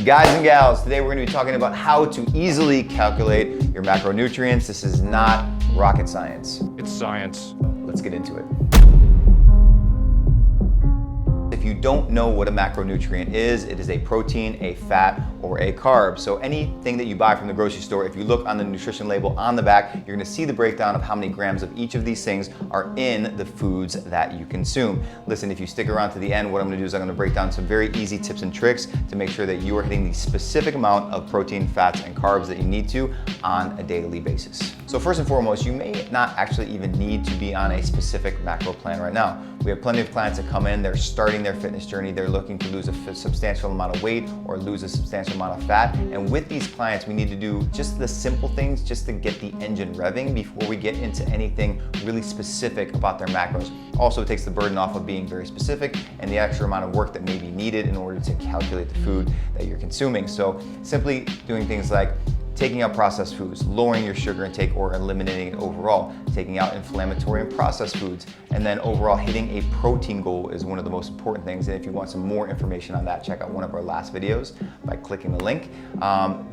Guys and gals, today we're going to be talking about how to easily calculate your macronutrients. This is not rocket science. It's science. Let's get into it. If you don't know what a macronutrient is, it is a protein, a fat, or a carb. So anything that you buy from the grocery store, if you look on the nutrition label on the back, you're gonna see the breakdown of how many grams of each of these things are in the foods that you consume. Listen, if you stick around to the end, what I'm gonna do is I'm gonna break down some very easy tips and tricks to make sure that you are hitting the specific amount of protein, fats, and carbs that you need to on a daily basis. So first and foremost, you may not actually even need to be on a specific macro plan right now. We have plenty of clients that come in, they're starting their fitness journey, they're looking to lose a substantial amount of weight or lose a substantial amount of fat. And with these clients, we need to do just the simple things just to get the engine revving before we get into anything really specific about their macros. Also, it takes the burden off of being very specific and the extra amount of work that may be needed in order to calculate the food that you're consuming. So simply doing things like taking out processed foods, lowering your sugar intake or eliminating it overall, taking out inflammatory and processed foods, and then overall hitting a protein goal is one of the most important things. And if you want some more information on that, check out one of our last videos by clicking the link.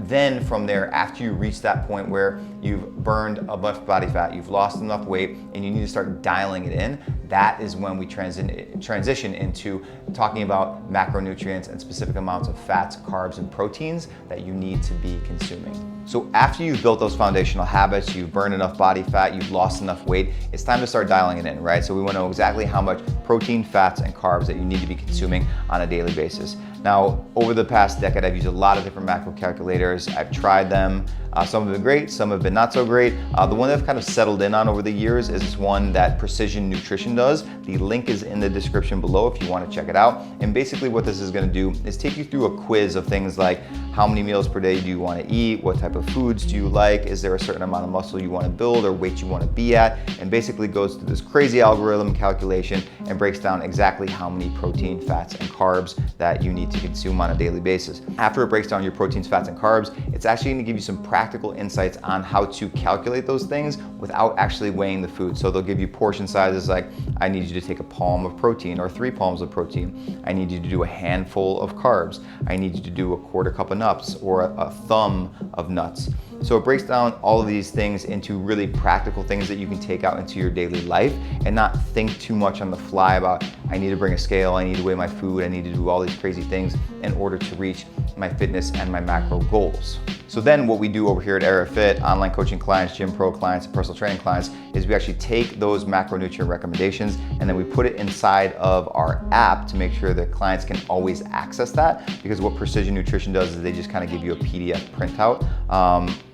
Then from there, after you reach that point where you've burned enough body fat, you've lost enough weight, and you need to start dialing it in, that is when we transition into talking about macronutrients and specific amounts of fats, carbs, and proteins that you need to be consuming. So after you've built those foundational habits, you've burned enough body fat, you've lost enough weight, it's time to start dialing it in, right? So we want to know exactly how much protein, fats, and carbs that you need to be consuming on a daily basis. Now, over the past decade, I've used a lot of different macro calculators. I've tried them. Some have been great, some have been not so great. The one that I've kind of settled in on over the years is this one that Precision Nutrition does. The link is in the description below if you want to check it out. And basically what this is going to do is take you through a quiz of things like how many meals per day do you want to eat, what type of foods do you like, is there a certain amount of muscle you want to build or weight you want to be at, and basically goes through this crazy algorithm calculation and breaks down exactly how many protein, fats, and carbs that you need to consume on a daily basis. After it breaks down your proteins, fats, and carbs, it's actually going to give you some practical insights on how to calculate those things without actually weighing the food. So they'll give you portion sizes like, I need you to take a palm of protein or 3 palms of protein. I need you to do a handful of carbs. I need you to do a 1/4 cup of nuts or a thumb of nuts. So it breaks down all of these things into really practical things that you can take out into your daily life and not think too much on the fly about, I need to bring a scale, I need to weigh my food, I need to do all these crazy things in order to reach my fitness and my macro goals. So then what we do over here at Era Fit, online coaching clients, gym pro clients, and personal training clients, is we actually take those macronutrient recommendations and then we put it inside of our app to make sure that clients can always access that, because what Precision Nutrition does is they just kind of give you a PDF printout,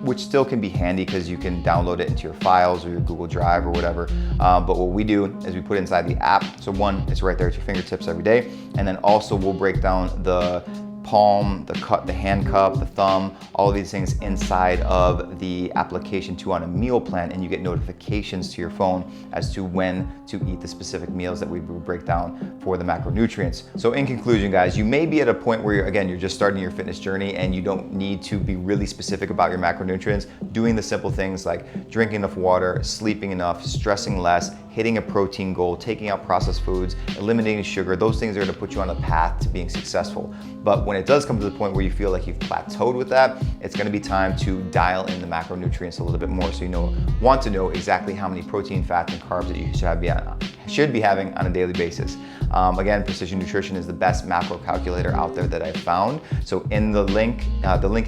which still can be handy because you can download it into your files or your Google Drive or whatever. But what we do is we put it inside the app. So one, it's right there at your fingertips every day. And then also we'll break down the palm, the hand cup, the thumb, all of these things inside of the application too on a meal plan, and you get notifications to your phone as to when to eat the specific meals that we break down for the macronutrients. So in conclusion, guys, you may be at a point where you're just starting your fitness journey and you don't need to be really specific about your macronutrients. Doing the simple things like drinking enough water, sleeping enough, stressing less, hitting a protein goal, taking out processed foods, eliminating sugar, those things are going to put you on a path to being successful. But when it does come to the point where you feel like you've plateaued with that, it's going to be time to dial in the macronutrients a little bit more, so you want to know exactly how many protein, fats, and carbs that you should be having on a daily basis. Again, Precision Nutrition is the best macro calculator out there that I've found. So in the link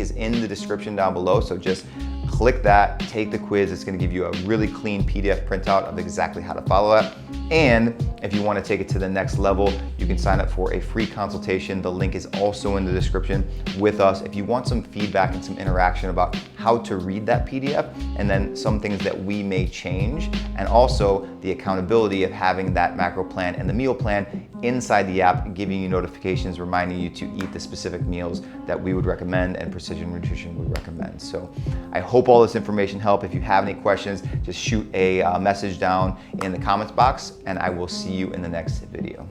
is in the description down below, so just click that, take the quiz. It's going to give you a really clean PDF printout of exactly how to follow it. And if you want to take it to the next level, you can sign up for a free consultation. The link is also in the description with us. If you want some feedback and some interaction about how to read that PDF, and then some things that we may change, and also the accountability of having that macro plan and the meal plan inside the app, giving you notifications, reminding you to eat the specific meals that we would recommend and Precision Nutrition would recommend. So I hope all this information helped. If you have any questions, just shoot a message down in the comments box, and I will see you in the next video.